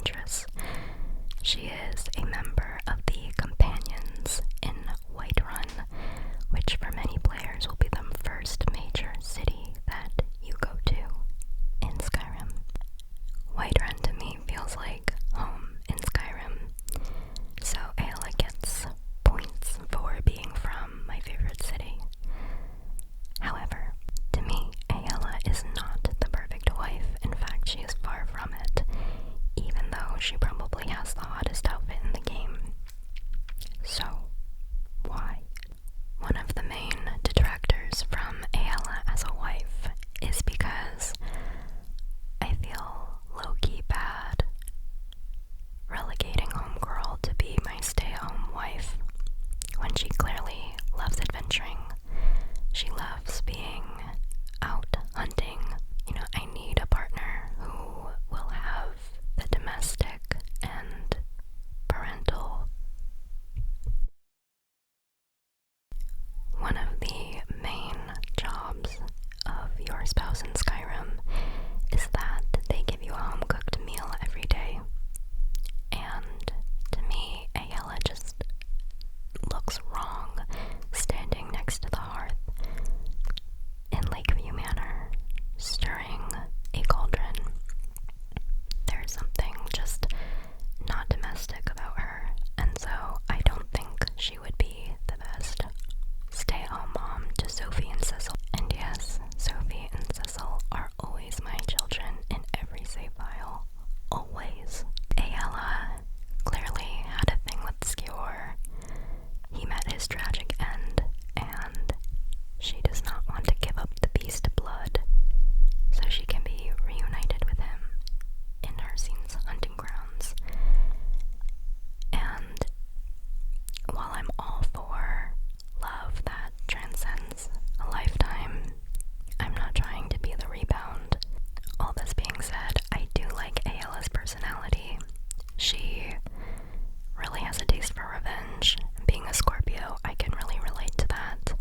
Enchantress. She is a member of the Companions in Whiterun, which for many players will be the first major city that you go to in Skyrim. Whiterun to me feels like home in Skyrim, so Aella gets points for being from my favorite city. However, to me, Aella is not the perfect wife. In fact, she is far from it, even though she probably has the hottest outfit in the game. So, why? One of the main detractors from Aella as a wife is because I feel low-key bad relegating homegirl to be my stay-at-home wife when she clearly loves adventuring. She loves being out hunting. You know, I need a partner who will have the domestic and parental. One of the main jobs of your spouse in Skyrim is that they give you a home-cooked meal every day. And to me, Aella just looks wrong standing next to the hearth in Lakeview Manor, stirring a cauldron. There's something just not domestic about her, and so I don't think she would be the best stay-at-home mom to Sophie and Cecil. And yes, Sophie and Cecil are always my children in every save file. Always. Aella clearly had a thing with Skewer. He met his tragic end, and she does not want to give up the beast blood so she can be reunited with him in Hersine's hunting grounds. And while I'm all for love that transcends a lifetime, I'm not trying to be the rebound. All this being said, I do like Aella's personality. She really has a taste for revenge. Being a Scorpio, I can really relate to that.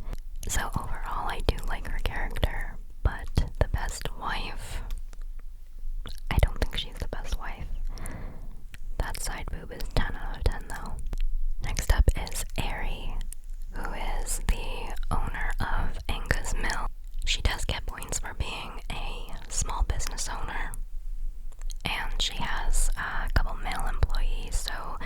So overall, I do like her character, but the best wife, I don't think she's the best wife. That side boob is 10 out of 10 though. Next up is Aerin, who is the owner of Anga's Mill. She does get points for being a small business owner, and she has a couple male employees, so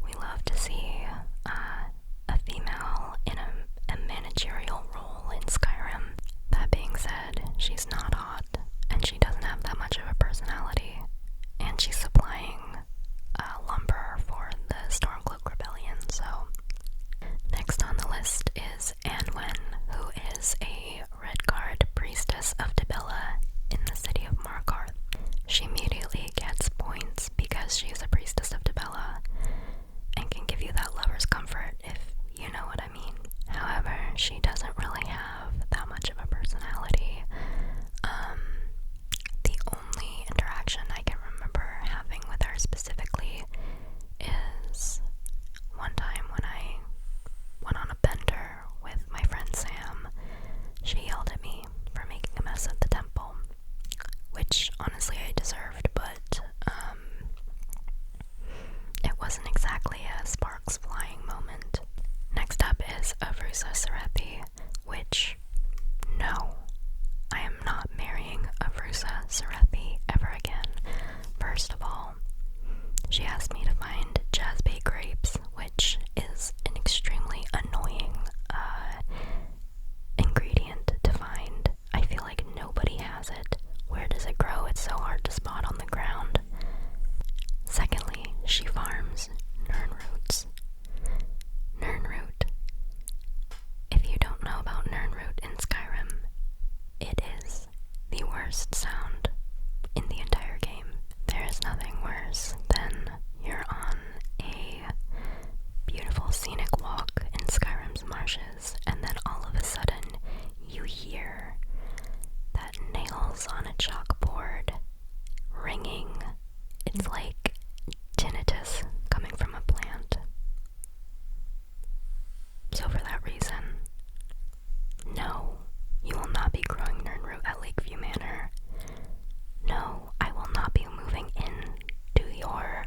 we love to see a female in a managerial role in Skyrim. That being said, she's not hot, and she doesn't have that much of a personality, and she's supplying lumber for the Stormcloak Rebellion, so. Next on the list is Anwen, who is a Redguard priestess of Dibella in the city of Markarth. She immediately gets points because she is a priestess of Dibella and can give you that lover's comfort, if you know what I mean. However, she doesn't really have that much of a personality. The only interaction I can remember having with her specifically is one time when I went on a bender with my friend Sam. She yelled at me for making a mess at the temple, which honestly I deserved, but it wasn't exactly a sparks flying moment. Next up is Avrusa Serethi, which, no, I am not marrying Avrusa Serethi ever again. First of all, she asked me to find jazzbait grapes, which is an extremely annoying ingredient to find. I feel like nobody has it. Where does it grow? It's so hard to spot on the ground. Secondly, she farms nirnroots. Nirnroot. If you don't know about nirnroot in Skyrim, it is the worst sound in the entire game. There is nothing worse than you're on a beautiful scenic walk in Skyrim's marshes, and then all of a sudden you hear that nails on a chalkboard ringing. It's like tinnitus coming from a plant. So for that reason, no, you will not be growing nirnroot at Lakeview Manor. No, I will not be moving in to your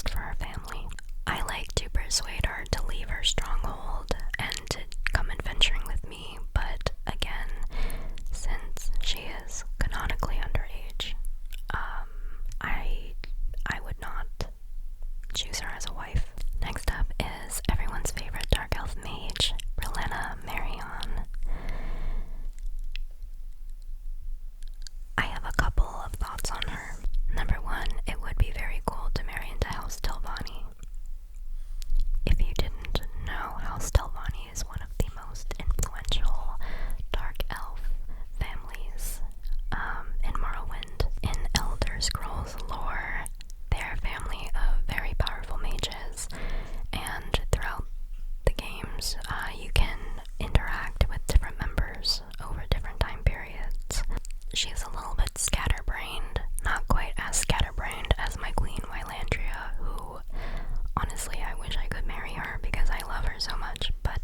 best for her family. I like to persuade her to leave her stronghold and to come adventuring with me, but again, since she is canonically underage, I would not choose her as a wife. Next up is everyone's favorite dark elf mage, Brena Marion. I have a couple of thoughts on her. Number one, it would be very cool to marry into House Telvanni. If you didn't know, House Telvanni is one of the most influential dark elf families in Morrowind. In Elder Scrolls lore, they're a family of very powerful mages, and throughout the games, you can interact with different members over different time periods. She's a little bit scatterbrained, not quite as scatterbrained as my queen Wylandria, who, honestly, I wish I could marry her because I love her so much, but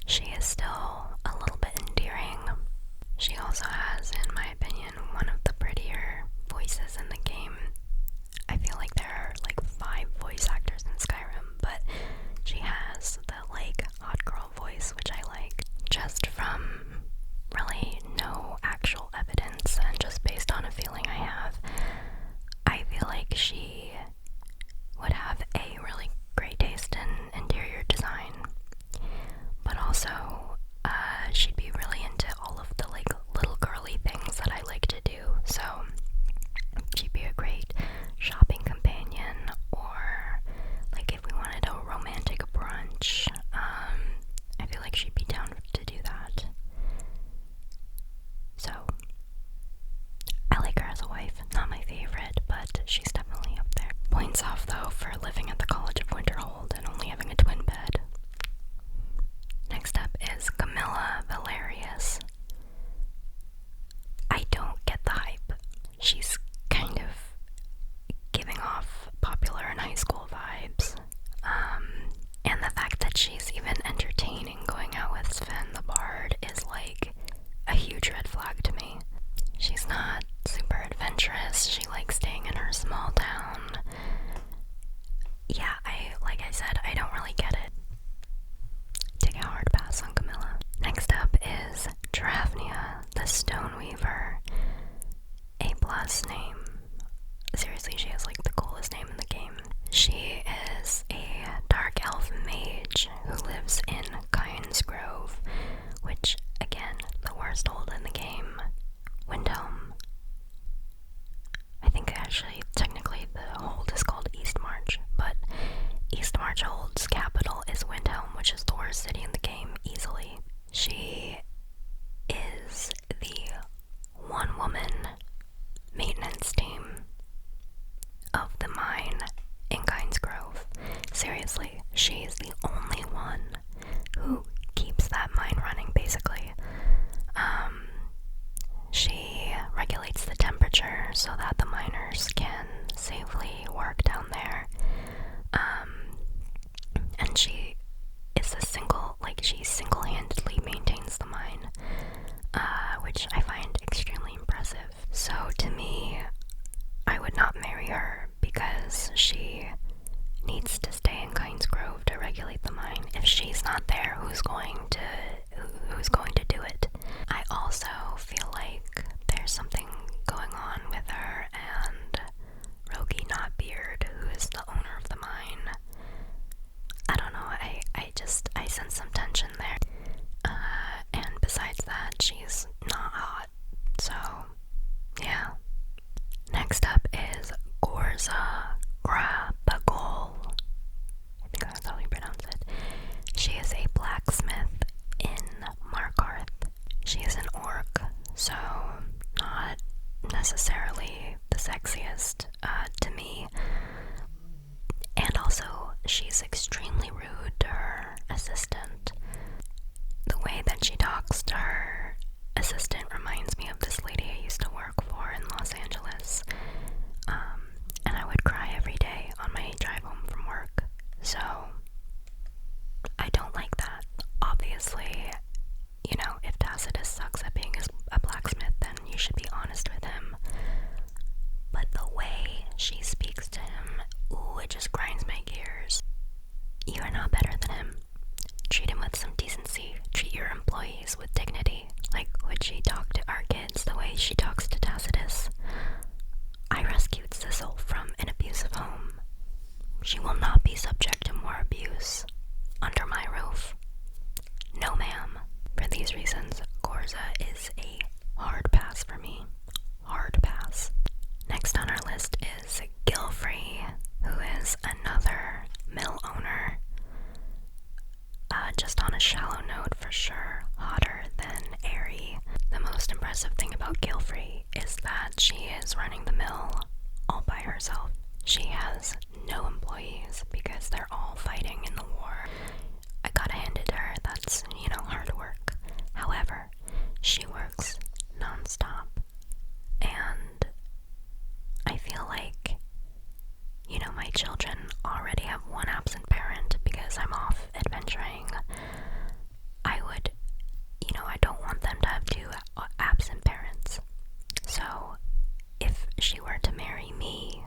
she is still a little bit endearing. She also has, in my opinion, one of the prettier voices in the game. I feel like there are like 5 voice actors in Skyrim, but she has the like hot girl voice, which I like, just from really no actual evidence and just based on a feeling I have. I feel like she would have a really great taste in interior design, but also she'd be really into all of the like little girly things that I like to do, so she'd be a great shopping companion, or like if we wanted a romantic brunch, I feel like she'd be down to do that. So I like her as a wife. Not my favorite, but she's definitely up there. Points off though for living at the College of Winterhold and only having a twin bed. Next up is Camilla Valerius. I don't get the hype. She's kind of giving off popular in high school vibes. And the fact that she's even entertaining going out with Sven the Bard is like a huge red flag to me. She's not super adventurous. She likes staying in her small town. Yeah, like I said, I don't really get it. Take a hard pass on Camilla. Next up is Drafnia, the Stoneweaver. A plus name. Seriously, she has like the coolest name in the game. She is a dark elf mage who lives in Kynes Grove, which, again, the worst hold in the game. Windhelm. I think actually, technically, the hold is called Eastmarch, but Eastmarch Hold's capital is Windhelm, which is the worst city in the game, easily. She is the one-woman maintenance team of the mine in Kynes Grove. Seriously, she is the only one who keeps that mine running, basically. She regulates the temperature so that the miners can safely work down there. And she is she single-handedly maintains the mine, which I find extremely impressive. So to me, I would not marry her because she needs to stay in Kynes Grove to regulate the mine. If she's not there, who's going to do it? I also feel like there's something going on with her and Rogi Knotbeard, who is the owner of the mine. I don't know, I sense some tension there. And besides that, she's not hot, so yeah. Next up is Gorza and Gilfrey. I think that's how you pronounce it. She is a blacksmith in Markarth. She is an orc, so not necessarily the sexiest to me. And also, she's extremely rude to her assistant. The way that she talks to her assistant reminds me of this lady I used to work for in Los Angeles. And I would cry every day on my drive home from work. So, I don't like that. Obviously, if Tacitus sucks at being a blacksmith, then you should be honest with him. But the way she speaks to him, it just grinds my gears. You are not better than him. Treat him with some decency. Treat your employees with dignity. Like, would she talk to our kids the way she talks to Tacitus? I rescued Sissel from an abusive home. She will not be subject to more abuse under my roof. No, ma'am. For these reasons, Gorza is a hard pass for me. Hard pass. Next on our list is Gilfrey, who is another mill owner. Just on a shallow note, for sure, hotter than Aerin. The most impressive thing about Gilfrey is that she is running the mill all by herself. She has no employees because they're all fighting in the war. I gotta hand it to her, that's, hard work. However, she works non-stop. And I feel like, my children already have one absent parent because I'm off adventuring. I don't want them to have two absent parents. So, if she were to marry me,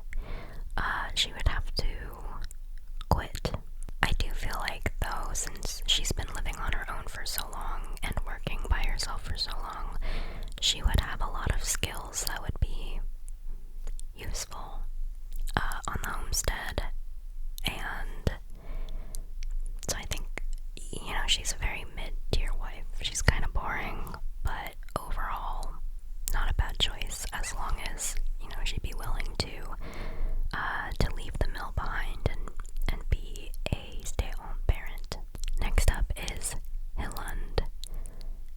she would have to quit. I do feel like, though, since she's been living on her own for so long and working by herself for so long, she would have a lot of skills that would be useful on the homestead. And so I think, she's a very mid-tier wife. She's kind of boring, but overall, not a bad choice as long as, she'd be willing to leave the mill behind and be a stay-at-home parent. Next up is Hilland.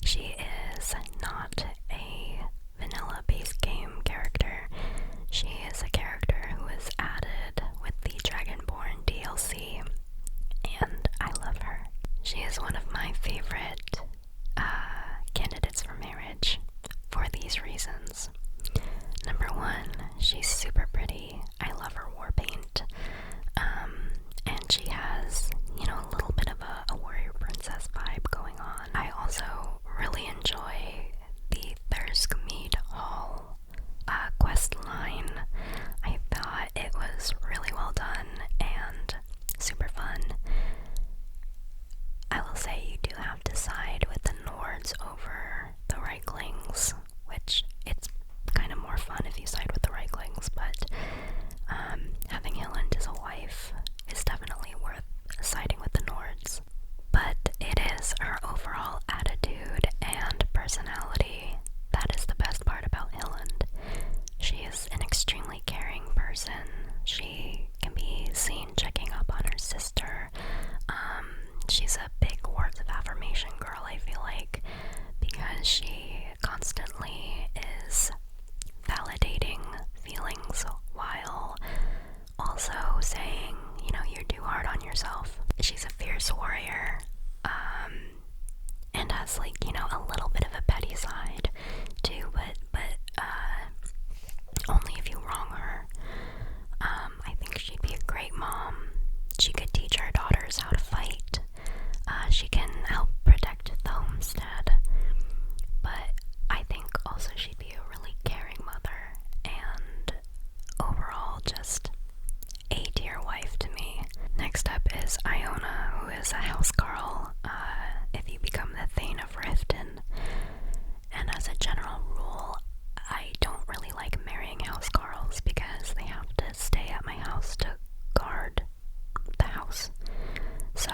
She is not a vanilla-based game character. She is a character who was added with the Dragonborn DLC, and I love her. She is one of my favorite candidates for marriage for these reasons. Number one, she's super pretty. I love her war paint. And she has, a little bit of a warrior princess vibe going on. I also really enjoy the Thurskmead Hall quest line. I thought it was really well done and super fun. I will say you do have to side with the Nords over the Reiklings, which it's kind of more fun if you side with the Reiklings, but having Hilland as a wife is definitely worth siding with the Nords. But it is her overall attitude and personality that is the best part about Hilland. She is an extremely caring person. She can be seen checking up on her sister. She's a big words of affirmation girl, I feel like, because she constantly is validating feelings while also saying, you're too hard on yourself. She's a fierce warrior, and has a little bit of a petty side too, but only if you wrong her. I think she'd be a great mom. She could teach her daughters how to fight. She can help protect the homestead, but I think also she'd be a really caring mother, and overall just A-tier wife to me. Next up is Iona, who is a housecarl, if you become the Thane of Riften. And as a general rule, I don't really like marrying housecarls because they have to stay at my house to guard the house. So,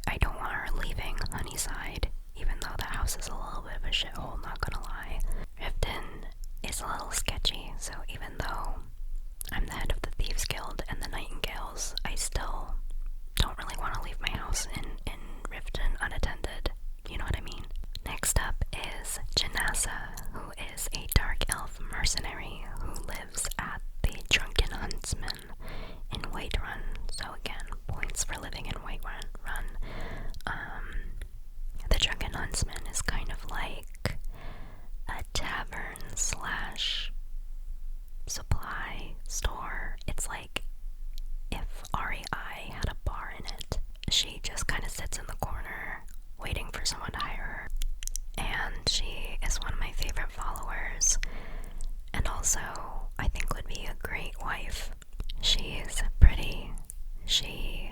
I don't want her leaving Honeyside, even though the house is a little bit of a shithole, not gonna lie. Riften is a little sketchy, so even though I'm the head of the Thieves Guild and the Nightingales, I still don't really want to leave my house in Riften unattended. You know what I mean? Next up is Janessa, who is a dark elf mercenary who lives at the Drunken Huntsman in Whiterun. So again, points for living in Whiterun. The Drunken Huntsman is kind of like a tavern slash supply store. It's like if REI had a bar in it. She just kind of sits in the corner waiting for someone to hire her. And she is one of my favorite followers. And also, I think would be a great wife. She's pretty. She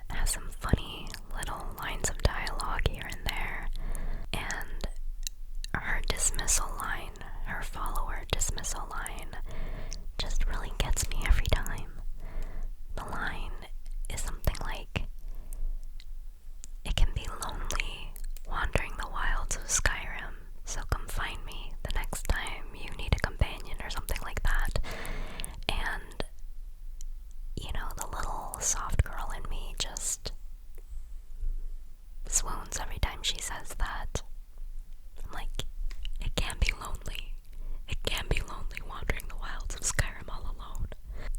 has some funny little lines of dialogue here and there, and her dismissal line, her follower dismissal line, just really gets me every time. The line is something like, "It can be lonely wandering the wilds of Skyrim, so come find me the next time you need a companion," or something like that. And, you know, the little soft girl in me just swoons every time she says that. I'm like, it can be lonely. It can be lonely wandering the wilds of Skyrim all alone.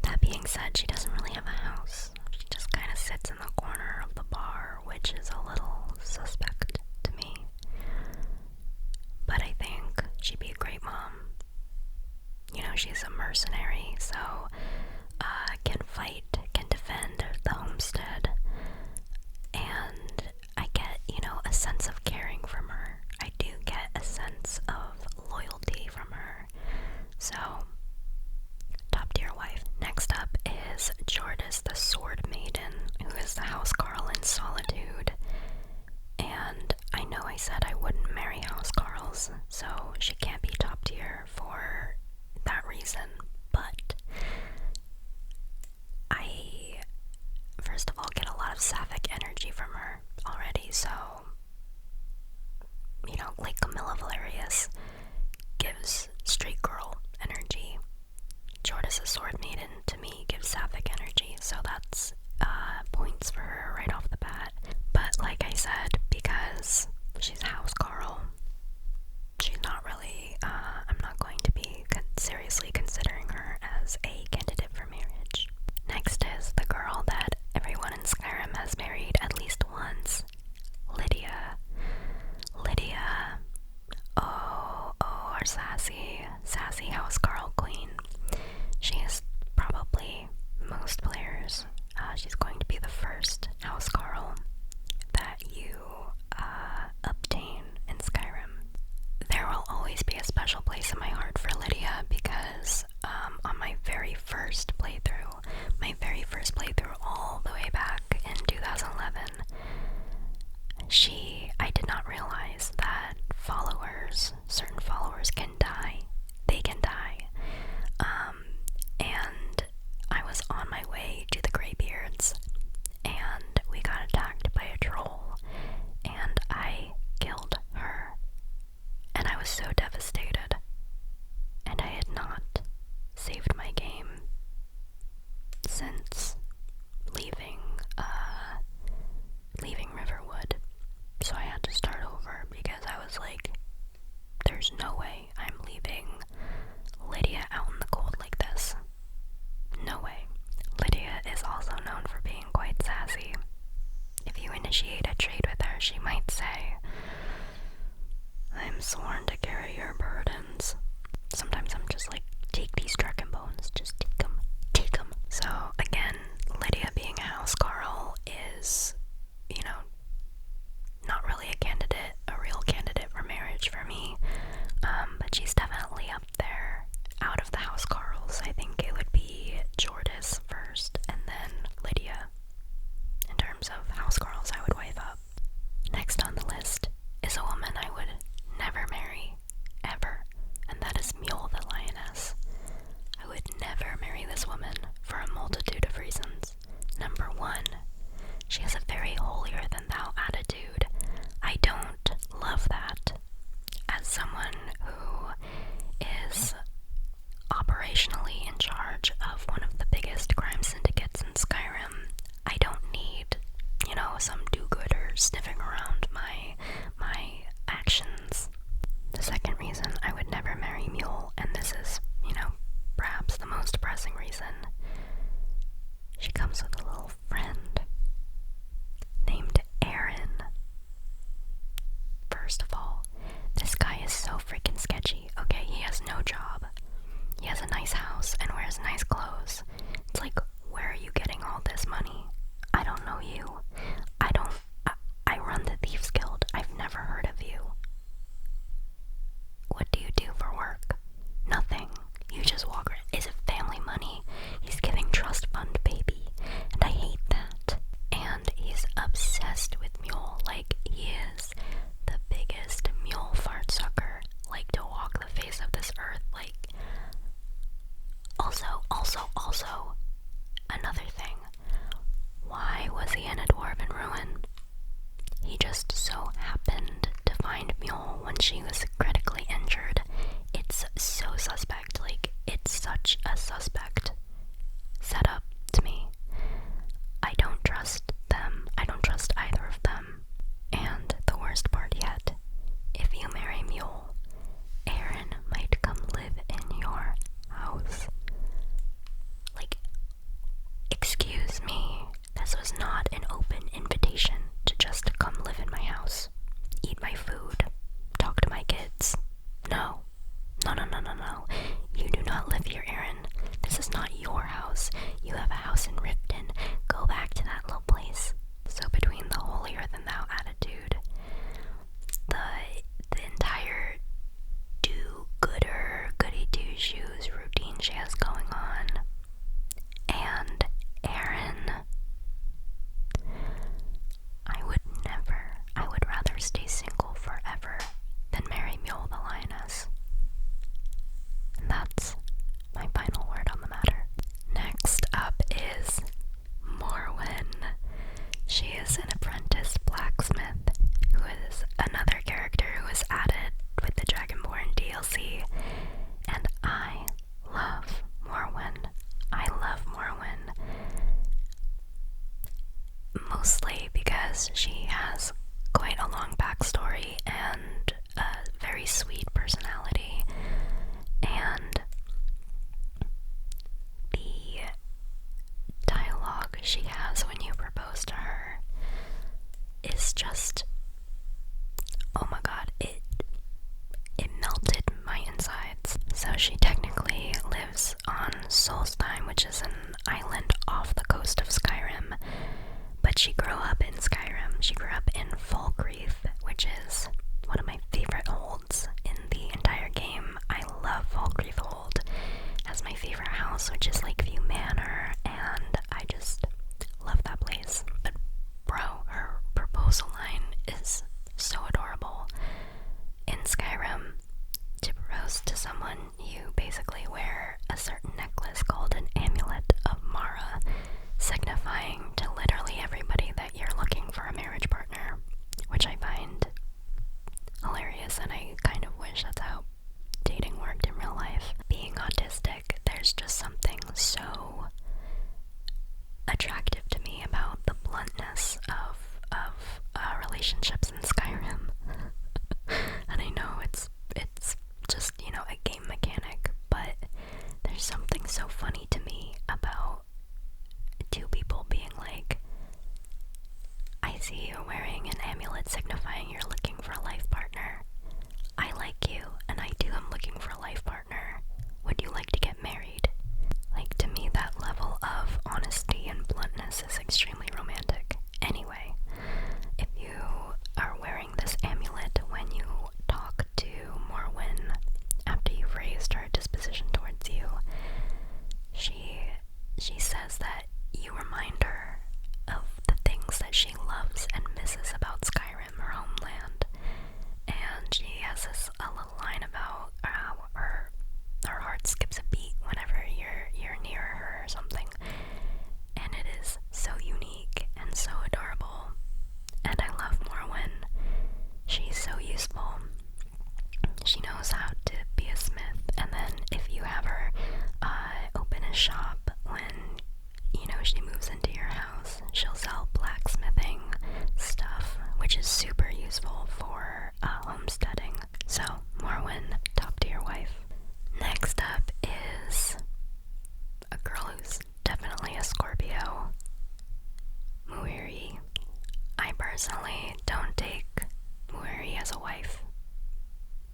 That being said, she doesn't really have a house. She just kind of sits in the corner of the bar, which is a little suspect to me. But I think she'd be a great mom. You know, she's a mercenary, so can fight, can defend the homestead, and I get, you know, a sense of caring from her. I do get a sense of loyalty from her. So, top tier wife. Next up is Jordis, the Sword Maiden, who is the housecarl in Solitude. And I know I said I wouldn't marry housecarls, so she can't be top tier for that reason. But I, first of all, get a lot of sapphic energy from her already, so, you know, like Camilla Valerius gives straight girl energy. Jordis, the Sword Maiden, to me, gives sapphic energy, so that's points for her right off the bat. But like I said, because she's housecarl, she's not really, I'm not going to be seriously considering her as a candidate for marriage. Next is the girl that everyone in Skyrim has married at least once, Lydia. Lydia, our sassy housecarl queen. She is probably most players. She's going to be the first housecarl that you obtain in Skyrim. There will always be a special place in my heart for Lydia because on my very first playthrough all the way back in 2011, I did not realize that certain followers can die. They can die. And I was on my way to the Greybeards, and we got attacked by a troll, and I killed her. And I was so devastated. And I had not saved my game since leaving Riverwood. So I had to start over because I was like, there's no way I'm leaving Lydia out in the cold like this. No way. Lydia is also known for being quite sassy. If you initiate a trade with her, she might say, "I'm sworn to carry your burdens." Sometimes I'm just like, take these dragon bones, just take them. So again, Lydia being a housecarl is, you know, not really a real candidate for marriage for me, but she's definitely up there. Out of the housecarls, I think it would be Jordis first, and then Lydia. In terms of housecarls I would wife up. Next on the list is a woman I would never marry, ever, and that is Mjoll the Lioness. I would never marry this woman for a multitude of reasons. Number one, she has a very holier-than-thou attitude. I don't love that. As someone who is operationally in charge of one of the biggest crime syndicates in Skyrim, I don't need, you know, some do-gooder sniffing around my actions. The second reason I would never marry Mjoll, and this is, you know, perhaps the most pressing reason, she comes with a little friend named Aerin. First of all, this guy is so freaking sketchy. Okay, he has no job. He has a nice house. is she has quite a long backstory and a very sweet personality, and the dialogue she has when you propose to her is just, oh my god, it melted my insides. So she technically lives on Solstheim, which is an island off the coast of Skyrim, but she grew up in Skyrim. She grew up in Falkreath, which is one of my favorite holds in the entire game. I love Falkreath Hold as my favorite house, which is Lakeview Manor, and I just love that place. But bro, her proposal line is so adorable. In Skyrim, to propose to someone, you basically wear a certain necklace called an Amulet of Mara, signifying to literally everybody that you're looking for a marriage partner, which I find hilarious, and I kind of wish that's how dating worked in real life. Being autistic, there's just something so attractive to me about the bluntness of relationships in Skyrim. And I know it's just, you know, a game mechanic, but there's something so funny to me about two people being like, I see you wearing an amulet signifying you're looking for a life partner. I like you, and I too am looking for a life partner. Would you like to get married? Like, to me, that level of honesty and bluntness is extremely romantic. Anyway, if you are wearing this amulet when you talk to Morwin after you've raised her disposition towards you, she says that you remind her of the things that she loves and misses about Skyrim, her homeland. And she has this a little line about how her heart skips a beat whenever you're near her or something. And it is so unique and so adorable. And I love Morwin. She's so useful. She knows how to be a smith, and then if you have her open a shop when, you know, she moves into your house, she'll sell blacksmithing stuff, which is super useful for homesteading. So, Morwin, top tier wife. Next up is a girl who's definitely a Scorpio, Muiri. I personally don't take Muiri as a wife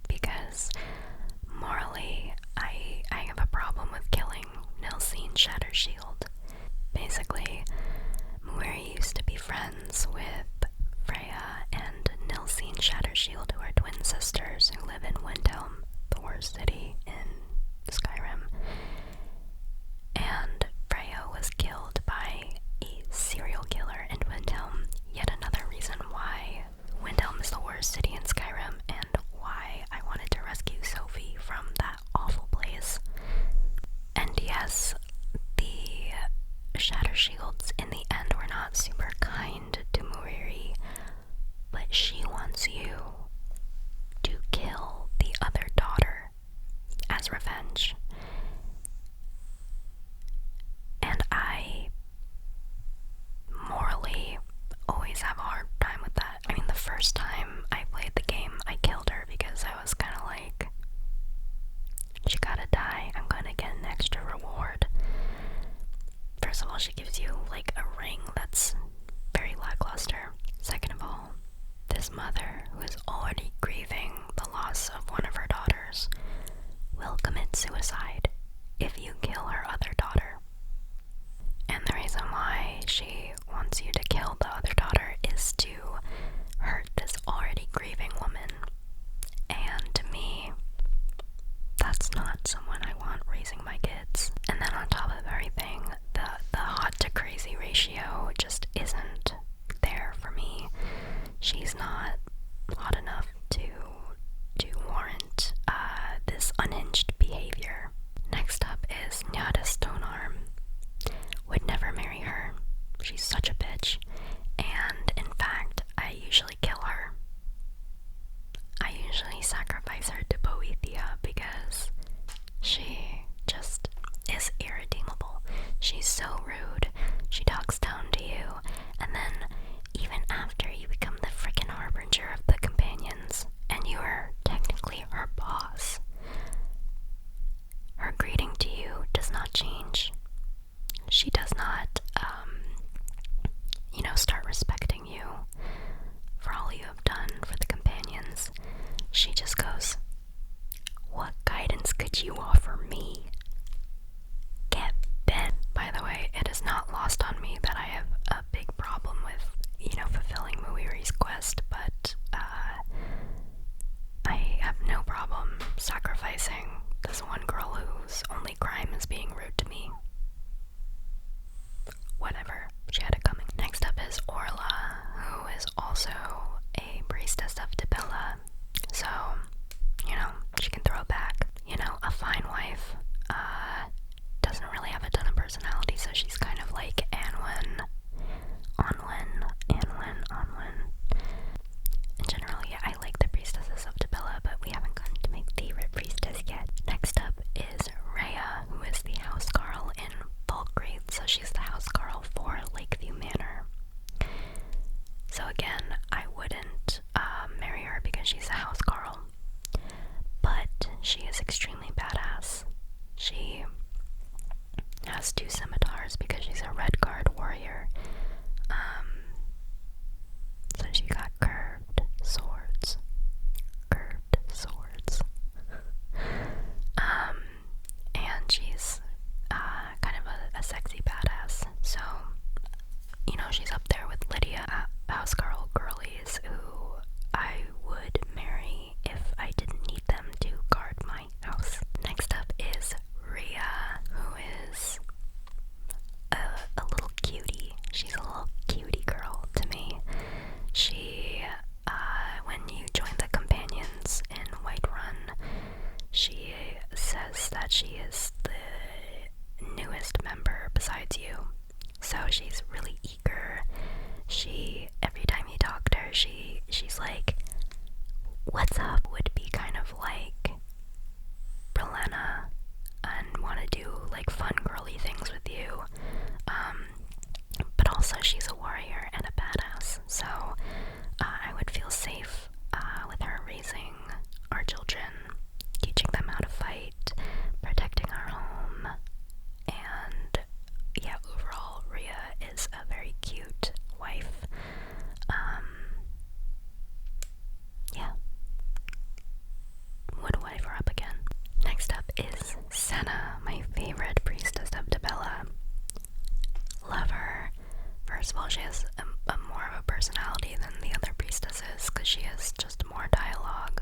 because morally I have a problem with killing Nilsine Shattershield. Basically, Muiri used to be friends with Freya and Nilsine Shattershield, who are twin sisters who live in Windhelm, the worst city in Skyrim. And Freya was killed by a serial killer in Windhelm. Yet another reason why Windhelm is the worst city in Skyrim, and why I wanted to rescue Sophie from that awful place. And yes, the Shattershields in the end were not super kind to Muiri, but she wants you to kill the other daughter as revenge. And I morally always have a hard time with that. I mean, the first time I played the game, I killed her because I was kind of like, she gotta die, I'm gonna get an extra reward. First of all, she gives you like a ring that's very lackluster. Second of all, this mother, who is already grieving the loss of one of her daughters, will commit suicide if you kill her other daughter. And the reason why she wants you to kill the other daughter is to hurt this already grieving woman. And to me, that's not someone I want raising my kids. And then on top of everything, the hot to crazy ratio just isn't there for me. She's not hot enough to warrant this unhinged behavior. Next up is Nyada Stonearm. Would never marry her. She's such a bitch. And in fact, I usually kill her. I usually sacrifice her to Boethia because she sacrificing this one girl whose only crime is being rude to me. Whatever, she had it coming. Next up is Orla, who is also a priestess of Dibella, so, she can throw it back. A fine wife, doesn't really have a ton of personality, so she's kind of like Anwen. In general, yeah, I like the priestesses of Dibella, but we haven't gotten to my favorite priestess yet. Next up is Rhea, who is the housecarl in Falkreath, so she's the housecarl for Lakeview Manor. So again, I wouldn't marry her because she's a housecarl, but she is extremely badass. She has 2 scimitars because she's a red guard warrior. So she got curved swords. And she's kind of a sexy badass. So, she's up there with Lydia, housecarl girlies, who I would marry if I didn't need them to guard my house. Next up is Ria, who is a little cutie. She's a little cutie girl to me. She, when you join the companions in Whiterun, she says that she is the newest member besides you. So she's really eager. Every time you talk to her, she's like, "What's up?" Would be kind of like Brelena and want to do like fun girly things with you. But also she's a warrior and a badass, so I would feel safe with her raising our children, teaching them how to fight, protecting our home, and yeah, overall, Ria is a very cute wife. Yeah. Would wife her up again. Next up is Senna, my favorite priestess of Dibella. Love her. First of all, she has a more of a personality than the other priestesses because she has just more dialogue.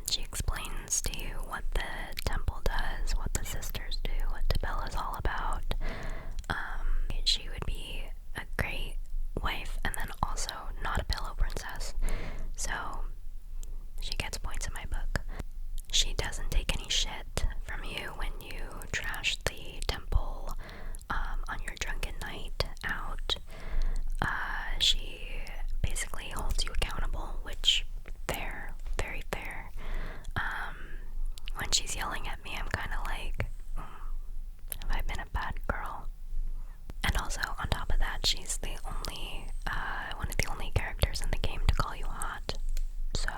She explains to you what the temple does, what the sisters do, what Dibella is all about. She would be a great wife, and then also not a pillow princess, so she gets points in my book. She doesn't take any shit from you when you trash the temple on your drunken night out. She basically holds you accountable, which fair, very fair. When she's yelling at me, I'm kind of like, have I been a bad girl? And also, on top of that, she's the only, one of the only characters in the game to call you hot. So,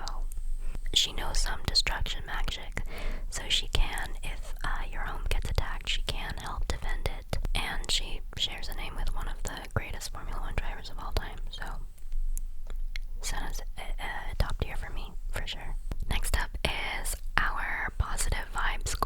she knows some destruction magic, so she can, if your home gets attacked, she can help defend it. And she shares a name with one of the greatest Formula 1 drivers of all time, so Senna's top tier for me, for sure. Next up is our positive vibes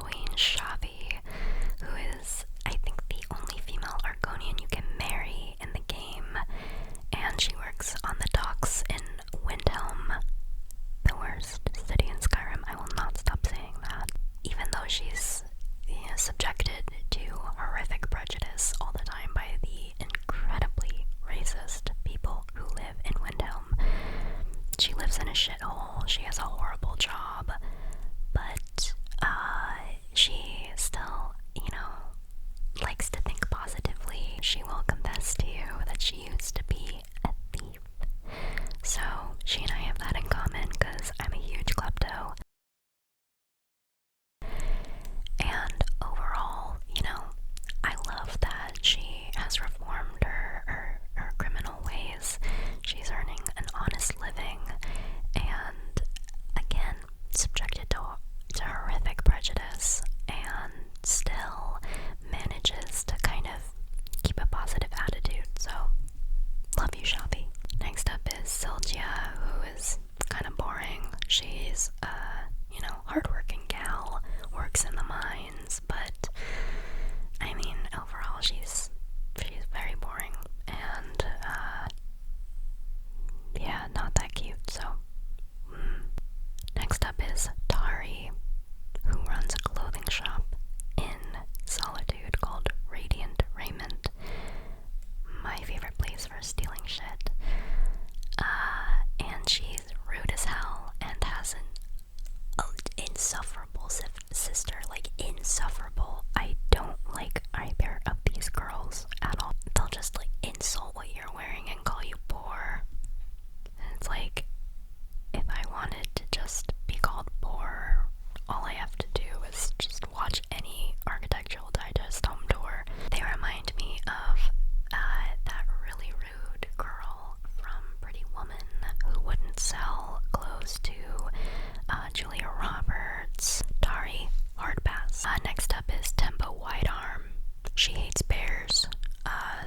she hates bears,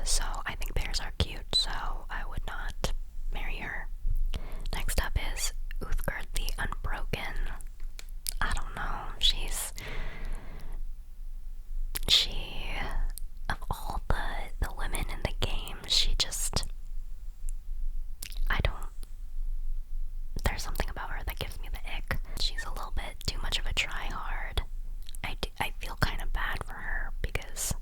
so I think bears are cute, so I would not marry her. Next up is Uthgerd the Unbroken. I don't know, she, of all the women in the game, she just, there's something about her that gives me the ick. She's a little bit too much of a try-hard. I feel kind of bad for her because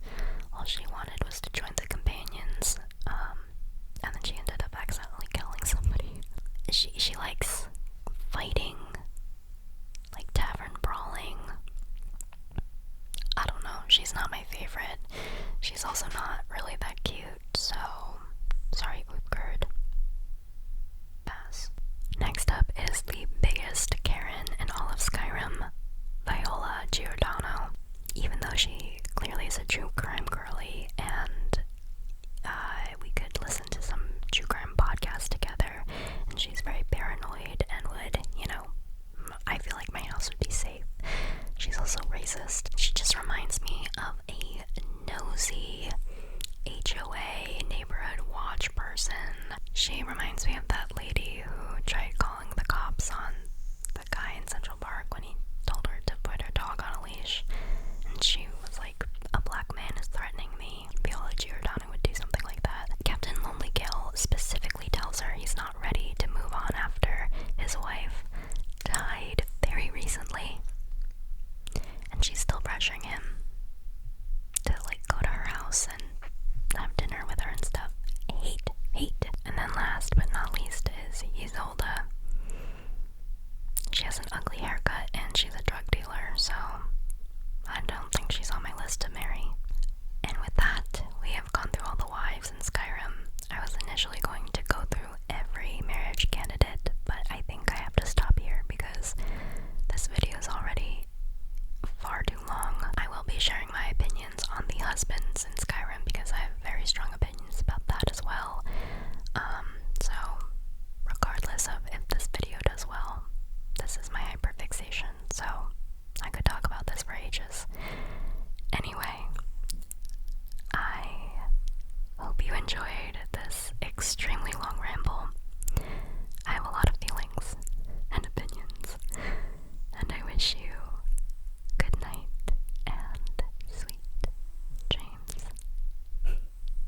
all she wanted was to join the companions, and then she ended up accidentally killing somebody. She likes fighting, like tavern brawling. I don't know, she's not my favorite. She's also not really that cute, so sorry, Uthgerd. Pass. Next up is the biggest Karen in all of Skyrim, Viola Giordano. Even though she clearly is a true crime girly, and we could listen to some true crime podcasts together, and she's very paranoid and would, I feel like my house would be safe. She's also racist. She just reminds me of a nosy HOA neighborhood watch person. She reminds me of that lady who tried calling the cops on the guy in Central Park when he told her to put her dog on a leash. And she was like, a black man is threatening me. Viola Giordano would do something like that. Captain Lonelykill specifically tells her he's not ready to move on after his wife died very recently. And she's still pressuring him to go to her house and have dinner with her and stuff. Hate. And then last but not least is Isolde. She has an ugly haircut and she's a drug dealer, so I don't think she's on my list to marry. And with that, we have gone through all the wives in Skyrim. I was initially going to go through every marriage candidate, but I think I have to stop here because this video is already far too long. I will be sharing my opinions on the husbands in Skyrim because I have very strong opinions about that as well. So regardless of if this video does well, this is my hyperfixation, so I could talk about this for ages. Anyway, I hope you enjoyed this extremely